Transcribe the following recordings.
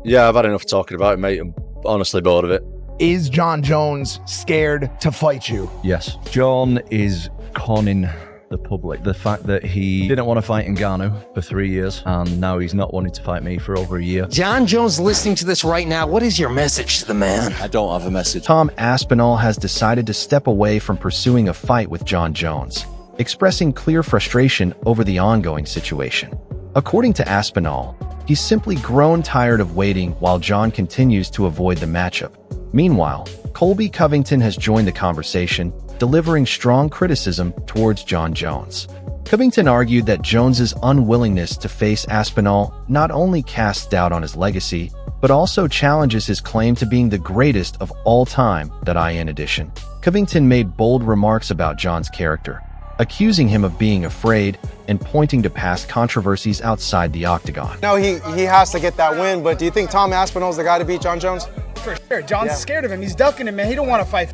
Yeah, I've had enough talking about it, mate. I'm honestly bored of it. Is Jon Jones scared to fight you? Yes. Jon is conning the public. The fact that he didn't want to fight Ngannou for 3 years, and now he's not wanting to fight me for over a year. Jon Jones listening to this right now, what is your message to the man? I don't have a message. Tom Aspinall has decided to step away from pursuing a fight with Jon Jones, expressing clear frustration over the ongoing situation. According to Aspinall, he's simply grown tired of waiting while Jon continues to avoid the matchup. Meanwhile, Colby Covington has joined the conversation, delivering strong criticism towards Jon Jones. Covington argued that Jones's unwillingness to face Aspinall not only casts doubt on his legacy, but also challenges his claim to being the greatest of all time. In addition, Covington made bold remarks about Jon's character, accusing him of being afraid and pointing to past controversies outside the octagon. No, he has to get that win, but do you think Tom Aspinall's the guy to beat Jon Jones? For sure. Jon's scared of him. He's ducking him, man. He don't want to fight.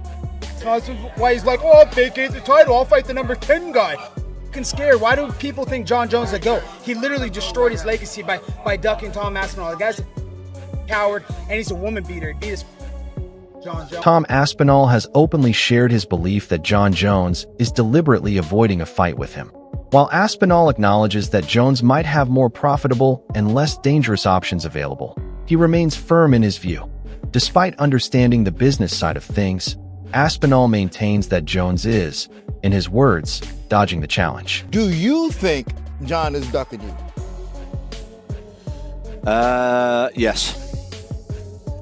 That's why he's like, oh, I'll vacate the title. I'll fight the number 10 guy. Fucking scared. Why do people think Jon Jones is a GOAT? He literally destroyed his legacy by ducking Tom Aspinall. The guy's a coward, and he's a woman beater. He beat his Jon Jones. Tom Aspinall has openly shared his belief that Jon Jones is deliberately avoiding a fight with him. While Aspinall acknowledges that Jones might have more profitable and less dangerous options available, he remains firm in his view. Despite understanding the business side of things, Aspinall maintains that Jones is, in his words, dodging the challenge. Do you think Jon is ducking you? Yes.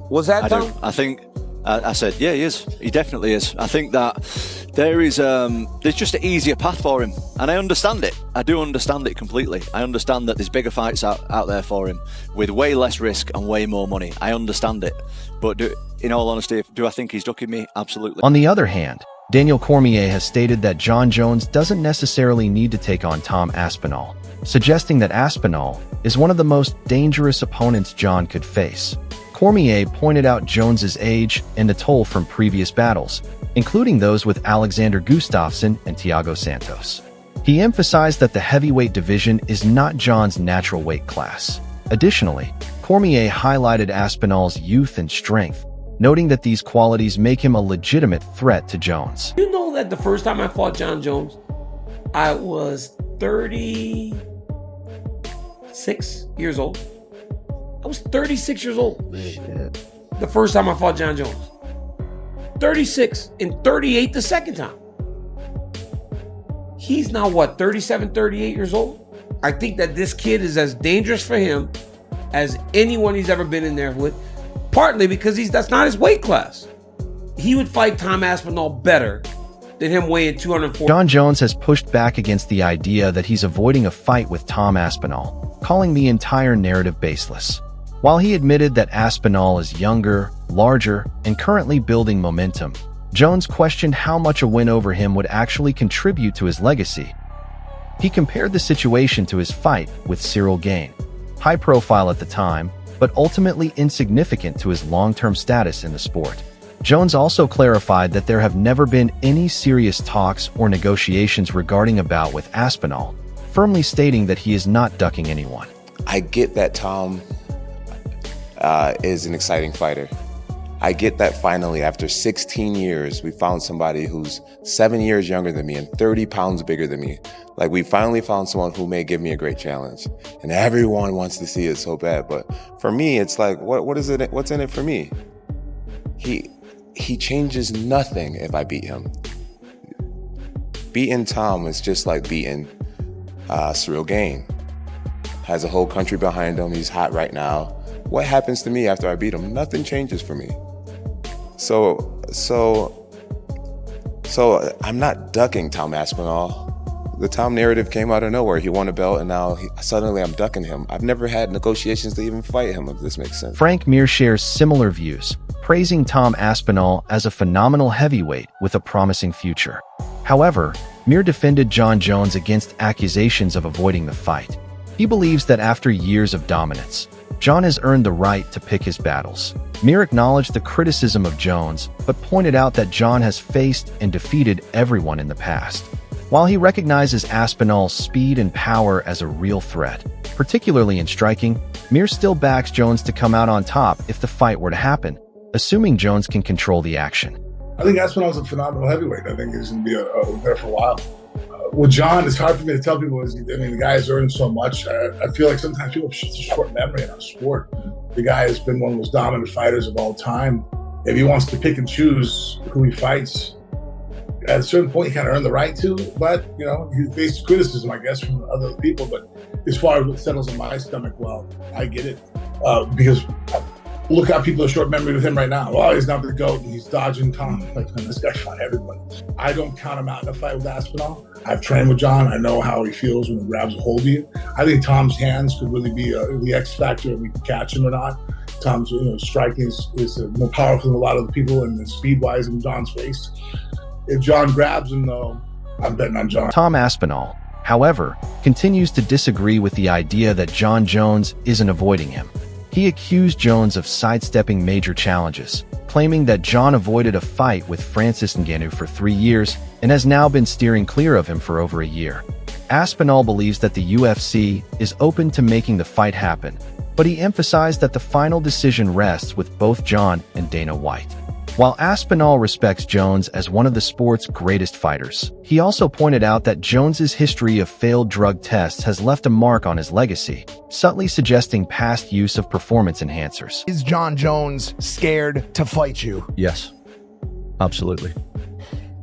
Was that Tom? I think, I said, yeah, he is. He definitely is. I think that there's just an easier path for him. And I understand it. I do understand it completely. I understand that there's bigger fights out there for him with way less risk and way more money. I understand it. But in all honesty, do I think he's ducking me? Absolutely. On the other hand, Daniel Cormier has stated that Jon Jones doesn't necessarily need to take on Tom Aspinall, suggesting that Aspinall is one of the most dangerous opponents Jon could face. Cormier pointed out Jones's age and the toll from previous battles, including those with Alexander Gustafsson and Thiago Santos. He emphasized that the heavyweight division is not Jon's natural weight class. Additionally, Cormier highlighted Aspinall's youth and strength, noting that these qualities make him a legitimate threat to Jones. You know that the first time I fought Jon Jones, I was 36 years old. I was 36 years old. Shit. The first time I fought Jon Jones. 36 and 38 the second time. He's now what, 37, 38 years old? I think that this kid is as dangerous for him as anyone he's ever been in there with, partly because that's not his weight class. He would fight Tom Aspinall better than him weighing 240. Jon Jones has pushed back against the idea that he's avoiding a fight with Tom Aspinall, calling the entire narrative baseless. While he admitted that Aspinall is younger, larger, and currently building momentum, Jones questioned how much a win over him would actually contribute to his legacy. He compared the situation to his fight with Cyril Gane, high profile at the time, but ultimately insignificant to his long-term status in the sport. Jones also clarified that there have never been any serious talks or negotiations regarding a bout with Aspinall, firmly stating that he is not ducking anyone. I get that Tom is an exciting fighter. I get that finally, after 16 years, we found somebody who's 7 years younger than me and 30 pounds bigger than me. Like, we finally found someone who may give me a great challenge. And everyone wants to see it so bad. But for me, it's like, what is it? What's in it for me? He changes nothing if I beat him. Beating Tom is just like beating Cyril Gane. Has a whole country behind him. He's hot right now. What happens to me after I beat him? Nothing changes for me. So I'm not ducking Tom Aspinall. The Tom narrative came out of nowhere. He won a belt, and now suddenly I'm ducking him. I've never had negotiations to even fight him, if this makes sense. Frank Mir shares similar views, praising Tom Aspinall as a phenomenal heavyweight with a promising future. However, Mir defended Jon Jones against accusations of avoiding the fight. He believes that after years of dominance, Jon has earned the right to pick his battles. Mir acknowledged the criticism of Jones, but pointed out that Jon has faced and defeated everyone in the past. While he recognizes Aspinall's speed and power as a real threat, particularly in striking, Mir still backs Jones to come out on top if the fight were to happen, assuming Jones can control the action. I think Aspinall's a phenomenal heavyweight. I think he's going to be there for a while. With Jon, it's hard for me to tell people. The guy has earned so much. I feel like sometimes people have such a short memory in our sport. The guy has been one of the most dominant fighters of all time. If he wants to pick and choose who he fights, at a certain point, he kind of earned the right to. But, he faced criticism, I guess, from other people. But as far as what settles in my stomach, well, I get it. Because look how people are short memory with him right now. Oh, he's not the GOAT, and he's dodging Tom. Like, man, this guy fought everybody. I don't count him out in a fight with Aspinall. I've trained with Jon. I know how he feels when he grabs a hold of you. I think Tom's hands could really be the X factor if we can catch him or not. Tom's striking is more powerful than a lot of the people, and speed-wise in Jon's face. If Jon grabs him, though, I'm betting on Jon. Tom Aspinall, however, continues to disagree with the idea that Jon Jones isn't avoiding him. He accused Jones of sidestepping major challenges, claiming that Jon avoided a fight with Francis Ngannou for 3 years and has now been steering clear of him for over a year. Aspinall believes that the UFC is open to making the fight happen, but he emphasized that the final decision rests with both Jon and Dana White. While Aspinall respects Jones as one of the sport's greatest fighters, he also pointed out that Jones's history of failed drug tests has left a mark on his legacy, subtly suggesting past use of performance enhancers. Is Jon Jones scared to fight you? Yes, absolutely.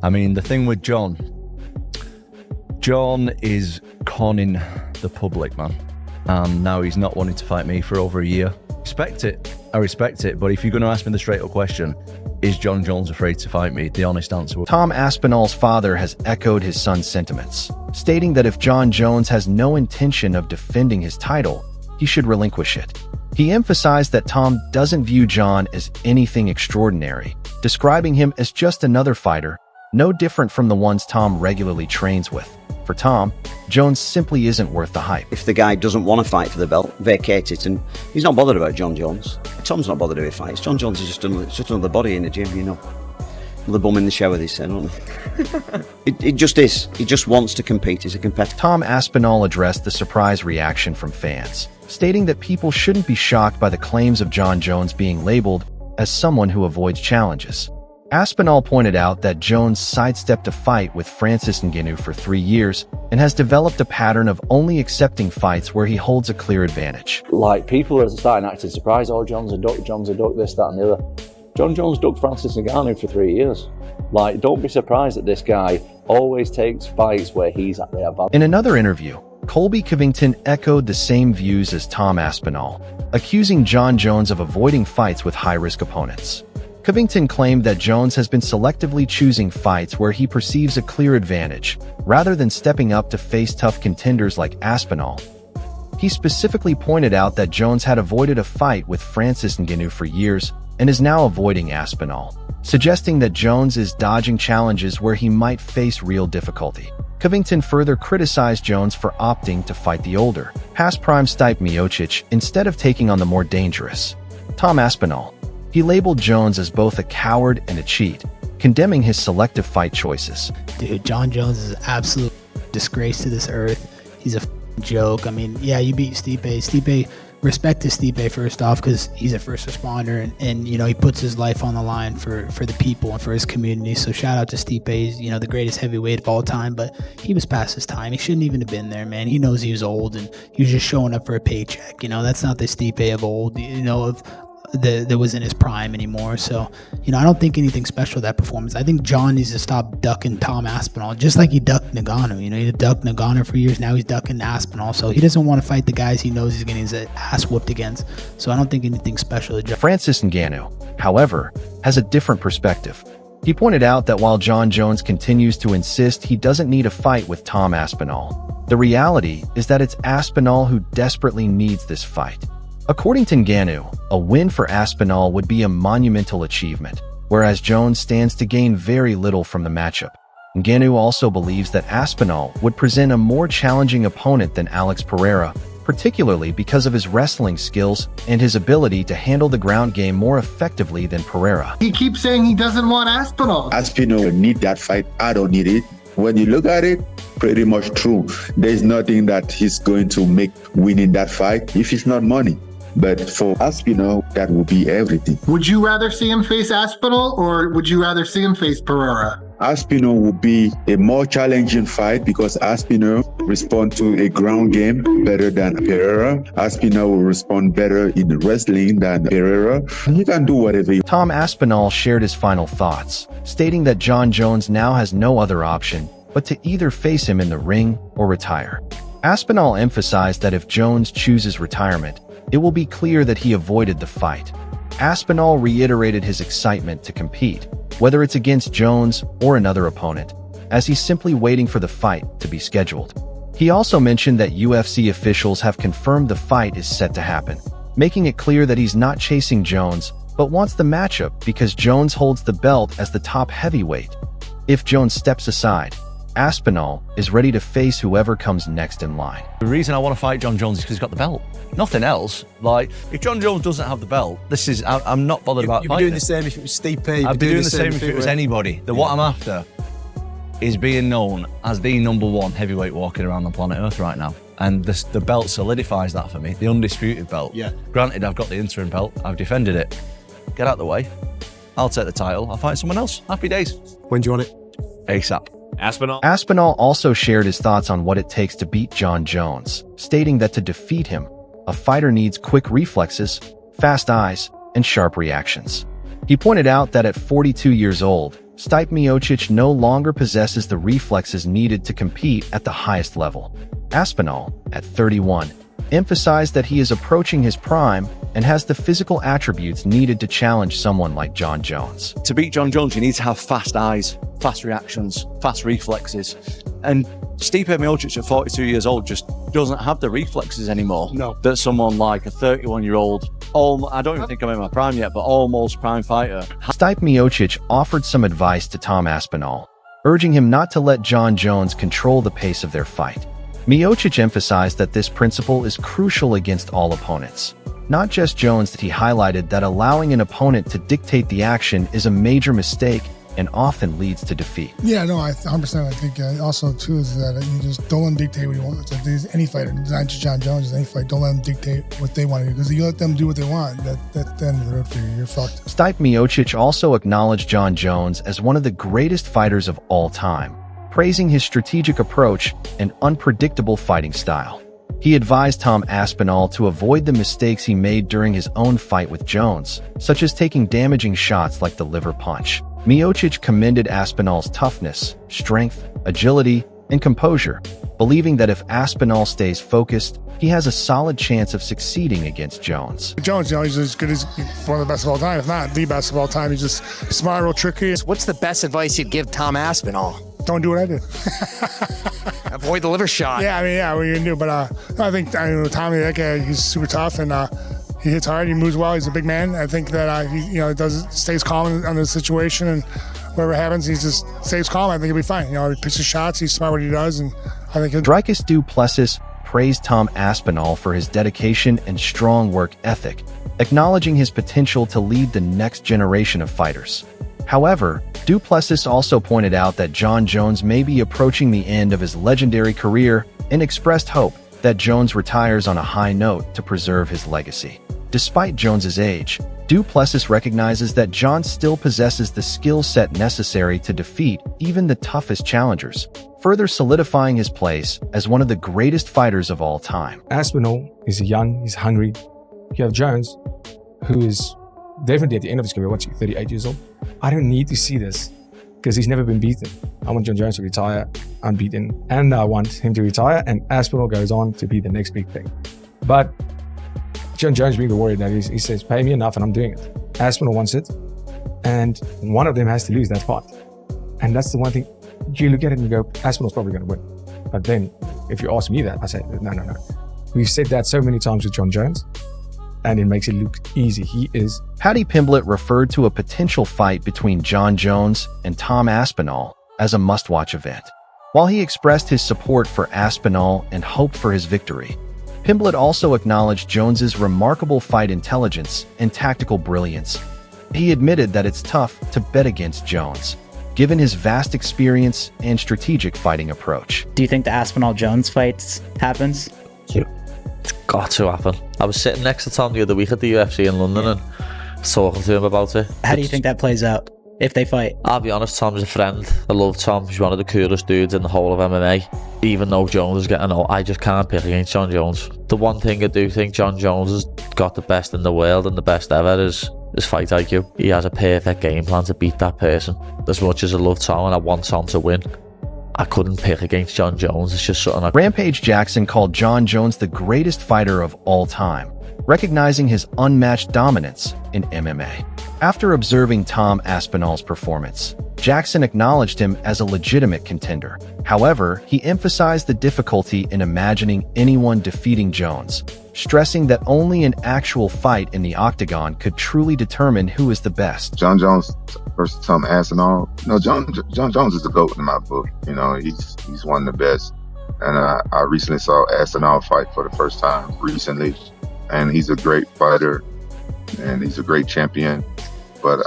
I mean, the thing with Jon is conning the public, man. And now he's not wanting to fight me for over a year. I respect it, but if you're going to ask me the straight-up question, is Jon Jones afraid to fight me? The honest answer. Tom Aspinall's father has echoed his son's sentiments, stating that if Jon Jones has no intention of defending his title, he should relinquish it. He emphasized that Tom doesn't view Jon as anything extraordinary, describing him as just another fighter, no different from the ones Tom regularly trains with. For Tom, Jones simply isn't worth the hype. If the guy doesn't want to fight for the belt, vacate it, and he's not bothered about Jon Jones. Tom's not bothered if he fights. Jon Jones is just another body in the gym, Another bum in the shower, they say, don't they? It just is. He just wants to compete. He's a competitor. Tom Aspinall addressed the surprise reaction from fans, stating that people shouldn't be shocked by the claims of Jon Jones being labeled as someone who avoids challenges. Aspinall pointed out that Jones sidestepped a fight with Francis Ngannou for 3 years and has developed a pattern of only accepting fights where he holds a clear advantage. Like, people are starting acting surprised, oh, Jon's a duck, this, that and the other. Jon Jones ducked Francis Ngannou for 3 years. Like, don't be surprised that this guy always takes fights where he's at their advantage. In another interview, Colby Covington echoed the same views as Tom Aspinall, accusing Jon Jones of avoiding fights with high-risk opponents. Covington claimed that Jones has been selectively choosing fights where he perceives a clear advantage, rather than stepping up to face tough contenders like Aspinall. He specifically pointed out that Jones had avoided a fight with Francis Ngannou for years and is now avoiding Aspinall, suggesting that Jones is dodging challenges where he might face real difficulty. Covington further criticized Jones for opting to fight the older, past-prime Stipe Miocic instead of taking on the more dangerous Tom Aspinall. He labeled Jones as both a coward and a cheat, condemning his selective fight choices. Dude, Jon Jones is an absolute disgrace to this earth. He's a joke. I mean, yeah, you beat Stipe. Respect to Stipe first off, because he's a first responder and he puts his life on the line for the people and for his community. So shout out to Stipe. He's the greatest heavyweight of all time, but he was past his time. He shouldn't even have been there, man. He knows he was old and he was just showing up for a paycheck. That's not the Stipe of old, that was in his prime anymore. So, I don't think anything special that performance. I think Jon needs to stop ducking Tom Aspinall, just like he ducked Ngannou. He ducked Ngannou for years. Now he's ducking Aspinall. So he doesn't want to fight the guys he knows he's getting his ass whooped against. So I don't think anything special. Francis Ngannou, however, has a different perspective. He pointed out that while Jon Jones continues to insist he doesn't need a fight with Tom Aspinall, the reality is that it's Aspinall who desperately needs this fight. According to Ngannou, a win for Aspinall would be a monumental achievement, whereas Jones stands to gain very little from the matchup. Ngannou also believes that Aspinall would present a more challenging opponent than Alex Pereira, particularly because of his wrestling skills and his ability to handle the ground game more effectively than Pereira. He keeps saying he doesn't want Aspinall. Aspinall need that fight. I don't need it. When you look at it, pretty much true. There's nothing that he's going to make winning that fight if it's not money. But for Aspinall, that will be everything. Would you rather see him face Aspinall or would you rather see him face Pereira? Aspinall will be a more challenging fight because Aspinall responds to a ground game better than Pereira. Aspinall will respond better in wrestling than Pereira. He can do whatever he... Tom Aspinall shared his final thoughts, stating that Jon Jones now has no other option but to either face him in the ring or retire. Aspinall emphasized that if Jones chooses retirement, it will be clear that he avoided the fight. Aspinall reiterated his excitement to compete, whether it's against Jones or another opponent, as he's simply waiting for the fight to be scheduled. He also mentioned that UFC officials have confirmed the fight is set to happen, making it clear that he's not chasing Jones, but wants the matchup because Jones holds the belt as the top heavyweight. If Jones steps aside, Aspinall is ready to face whoever comes next in line. The reason I want to fight Jon Jones is because he's got the belt. Nothing else. Like, if Jon Jones doesn't have the belt, I'm not bothered about You'd be fighting. doing the same if it was Stipe. I'd be doing the same if it was anybody. What I'm after is being known as the #1 heavyweight walking around the planet Earth right now. And the belt solidifies that for me, the undisputed belt. Yeah. Granted, I've got the interim belt. I've defended it. Get out of the way. I'll take the title. I'll fight someone else. Happy days. When do you want it? ASAP. Aspinall also shared his thoughts on what it takes to beat Jon Jones, stating that to defeat him, a fighter needs quick reflexes, fast eyes, and sharp reactions. He pointed out that at 42 years old, Stipe Miocic no longer possesses the reflexes needed to compete at the highest level. Aspinall, at 31, emphasized that he is approaching his prime and has the physical attributes needed to challenge someone like Jon Jones. To beat Jon Jones, you need to have fast eyes, fast reactions, fast reflexes. And Stipe Miocic at 42 years old just doesn't have the reflexes anymore. No. That someone like a 31-year-old, I don't even think I'm in my prime yet, but almost prime fighter. Stipe Miocic offered some advice to Tom Aspinall, urging him not to let Jon Jones control the pace of their fight. Miocic emphasized that this principle is crucial against all opponents. Not just Jones, that he highlighted that allowing an opponent to dictate the action is a major mistake and often leads to defeat. Yeah, no, 100%. I think also, too, is that you just don't let them dictate what you want. It's like any fighter, not just Jon Jones, it's any fight. Don't let them dictate what they want to do. Because if you let them do what they want, that's the end of the road for you. You're fucked. Stipe Miocic also acknowledged Jon Jones as one of the greatest fighters of all time, praising his strategic approach and unpredictable fighting style. He advised Tom Aspinall to avoid the mistakes he made during his own fight with Jones, such as taking damaging shots like the liver punch. Miocic commended Aspinall's toughness, strength, agility, and composure, believing that if Aspinall stays focused, he has a solid chance of succeeding against Jones. Jones, he's as good as one of the best of all time, if not the best of all time. He's just smart, real tricky. What's the best advice you'd give Tom Aspinall? Don't do what I did. Avoid the liver shot. Yeah, what are you gonna do? But I think Tommy, that guy, he's super tough and he hits hard. He moves well. He's a big man. I think that he stays calm on the situation, and whatever happens, he just stays calm. I think he'll be fine. He picks his shots. He's smart what he does, and I think Dricus Du Plessis praised Tom Aspinall for his dedication and strong work ethic, acknowledging his potential to lead the next generation of fighters. However, Du Plessis also pointed out that Jon Jones may be approaching the end of his legendary career and expressed hope that Jones retires on a high note to preserve his legacy. Despite Jones's age, Du Plessis recognizes that Jon still possesses the skill set necessary to defeat even the toughest challengers, further solidifying his place as one of the greatest fighters of all time. Aspinall is young, he's hungry. You have Jones, who is definitely at the end of his career, 38 years old. I don't need to see this because he's never been beaten. I want Jon Jones to retire unbeaten, and I want him to retire, and Aspinall goes on to be the next big thing. But Jon Jones being the warrior that he says, pay me enough and I'm doing it. Aspinall wants it, and one of them has to lose that fight. And that's the one thing, you look at it and you go, Aspinall's probably going to win. But then, if you ask me that, I say, no. We've said that so many times with Jon Jones, and it makes it look easy. He is. Paddy Pimblett referred to a potential fight between Jon Jones and Tom Aspinall as a must-watch event. While he expressed his support for Aspinall and hoped for his victory, Pimblett also acknowledged Jones's remarkable fight intelligence and tactical brilliance. He admitted that it's tough to bet against Jones, given his vast experience and strategic fighting approach. Do you think the Aspinall-Jones fight happens? It's got to happen. I was sitting next to Tom the other week at the UFC in London and talking to him about it. How do you think that plays out if they fight? I'll be honest, Tom's a friend. I love Tom. He's one of the coolest dudes in the whole of MMA. Even though Jones is getting old, I just can't pick against Jon Jones. The one thing I do think Jon Jones has got the best in the world and the best ever is his fight IQ. He has a perfect game plan to beat that person. As much as I love Tom and I want Tom to win, I couldn't pick against Jon Jones. It's just something Rampage Jackson called Jon Jones the greatest fighter of all time, recognizing his unmatched dominance in MMA. After observing Tom Aspinall's performance, Jackson acknowledged him as a legitimate contender. However, he emphasized the difficulty in imagining anyone defeating Jones, stressing that only an actual fight in the octagon could truly determine who is the best. Jon Jones versus Tom Aspinall. No, Jon Jones is the GOAT in my book. You know, he's one of the best. And I recently saw Aspinall fight for the first time recently, and he's a great fighter and he's a great champion. But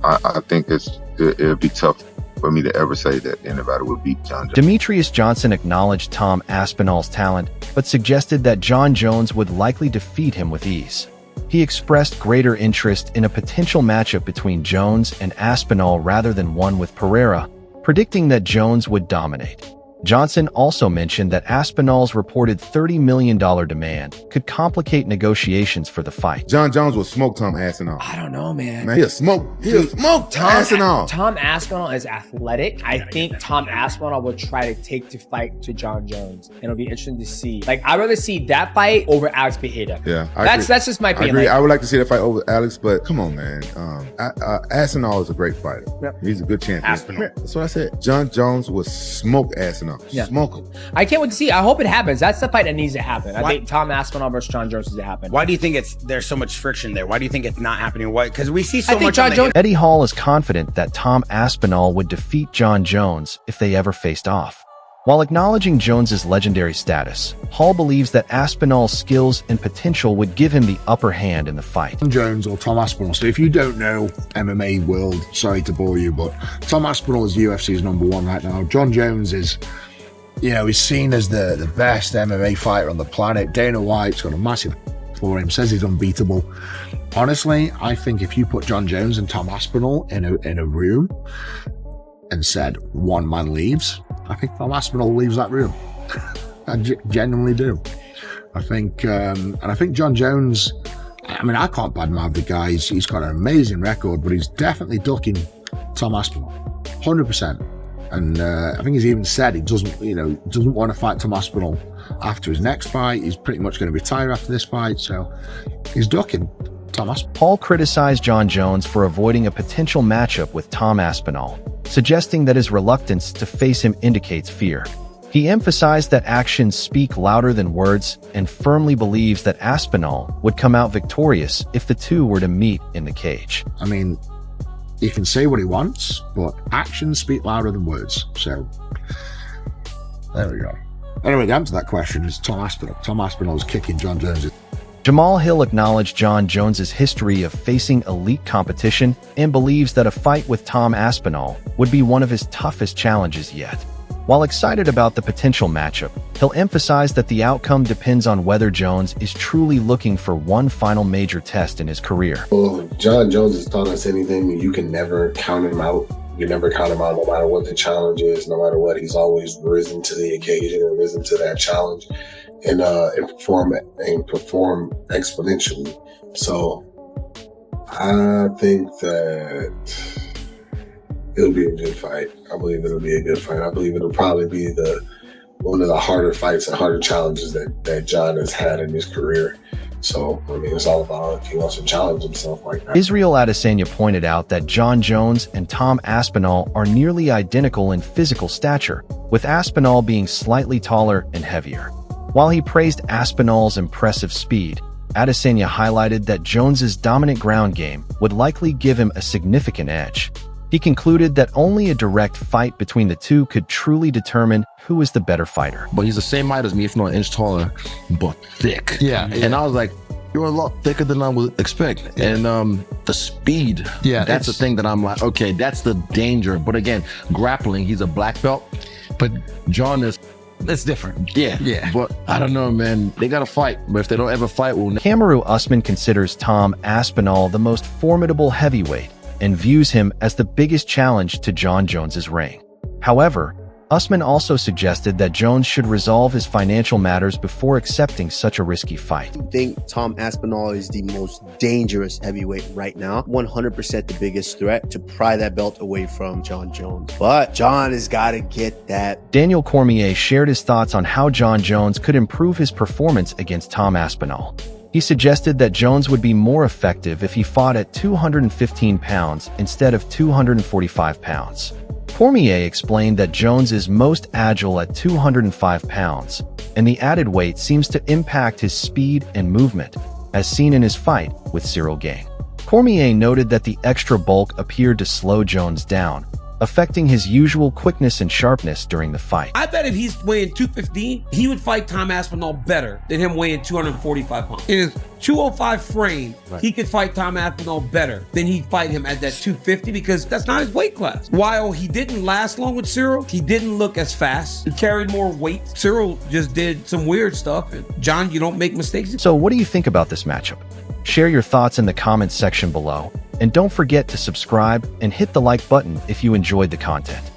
I think it'll be tough for me to ever say that anybody will beat Jon Jones. Demetrius Johnson acknowledged Tom Aspinall's talent, but suggested that Jon Jones would likely defeat him with ease. He expressed greater interest in a potential matchup between Jones and Aspinall rather than one with Pereira, predicting that Jones would dominate. Johnson also mentioned that Aspinall's reported $30 million demand could complicate negotiations for the fight. Jon Jones will smoke Tom Aspinall. I don't know, man. He'll smoke Tom Aspinall. Tom Aspinall is athletic. I think Tom Aspinall will try to take the fight to Jon Jones. And it'll be interesting to see. Like, I'd rather see that fight over Alex Pereira. Yeah, that's just my opinion. I agree. I would like to see that fight over Alex, but come on, man. Aspinall is a great fighter. Yep. He's a good champion. Aspinall. That's what I said. Jon Jones will smoke Aspinall. Yeah. Smoke him. I can't wait to see. I hope it happens. That's the fight that needs to happen. I think Tom Aspinall versus Jon Jones needs to happen. Why do you think there's so much friction there? Why do you think it's not happening? Why? Because we see so much. Eddie Hall is confident that Tom Aspinall would defeat Jon Jones if they ever faced off. While acknowledging Jones's legendary status, Hall believes that Aspinall's skills and potential would give him the upper hand in the fight. Jones or Tom Aspinall. So if you don't know MMA world, sorry to bore you, but Tom Aspinall is UFC's #1 right now. Jon Jones is, he's seen as the best MMA fighter on the planet. Dana White's got a massive for him, says he's unbeatable. Honestly, I think if you put Jon Jones and Tom Aspinall in a room and said one man leaves, I think Tom Aspinall leaves that room. I genuinely do. I think, and I think Jon Jones, I mean, I can't badmouth the guy. He's got an amazing record, but he's definitely ducking Tom Aspinall, 100%. And I think he's even said he doesn't want to fight Tom Aspinall after his next fight. He's pretty much going to retire after this fight, so he's ducking Tom Aspinall. Paul criticized Jon Jones for avoiding a potential matchup with Tom Aspinall, suggesting that his reluctance to face him indicates fear. He emphasized that actions speak louder than words and firmly believes that Aspinall would come out victorious if the two were to meet in the cage. I mean, he can say what he wants, but actions speak louder than words. So, there we go. Anyway, the answer to that question is Tom Aspinall. Tom Aspinall is kicking Jon Jones. Jamal Hill acknowledged Jon Jones's history of facing elite competition and believes that a fight with Tom Aspinall would be one of his toughest challenges yet. While excited about the potential matchup, he'll emphasize that the outcome depends on whether Jones is truly looking for one final major test in his career. Well, if Jon Jones has taught us anything, you can never count him out. You never count him out no matter what the challenge is, no matter what. He's always risen to the occasion and risen to that challenge and perform exponentially. So I think that it'll be a good fight. I believe it'll be a good fight. I believe it'll probably be one of the harder fights and harder challenges that Jon has had in his career. So, I mean, it's all about he wants to challenge himself like that. Israel Adesanya pointed out that Jon Jones and Tom Aspinall are nearly identical in physical stature, with Aspinall being slightly taller and heavier. While he praised Aspinall's impressive speed, Adesanya highlighted that Jones's dominant ground game would likely give him a significant edge. He concluded that only a direct fight between the two could truly determine who is the better fighter. But he's the same height as me, if not an inch taller, but thick. Yeah. And I was like, You're a lot thicker than I would expect. And the speed, that's the thing that I'm like, okay, that's the danger. But again, grappling, he's a black belt. But Jon is, it's different. Yeah. But I don't know, man. They got to fight. But if they don't ever fight, we'll Kamaru Usman considers Tom Aspinall the most formidable heavyweight and views him as the biggest challenge to Jon Jones's reign. However, Usman also suggested that Jones should resolve his financial matters before accepting such a risky fight. I think Tom Aspinall is the most dangerous heavyweight right now. 100% the biggest threat to pry that belt away from Jon Jones. But Jon has got to get that. Daniel Cormier shared his thoughts on how Jon Jones could improve his performance against Tom Aspinall. He suggested that Jones would be more effective if he fought at 215 pounds instead of 245 pounds. Cormier explained that Jones is most agile at 205 pounds, and the added weight seems to impact his speed and movement, as seen in his fight with Cyril Gane. Cormier noted that the extra bulk appeared to slow Jones down, affecting his usual quickness and sharpness during the fight. I bet if he's weighing 215, he would fight Tom Aspinall better than him weighing 245 pounds. In his 205 frame, he could fight Tom Aspinall better than he'd fight him at that 250 because that's not his weight class. While he didn't last long with Cyril, he didn't look as fast. He carried more weight. Cyril just did some weird stuff. And Jon, you don't make mistakes. So what do you think about this matchup? Share your thoughts in the comments section below. And don't forget to subscribe and hit the like button if you enjoyed the content.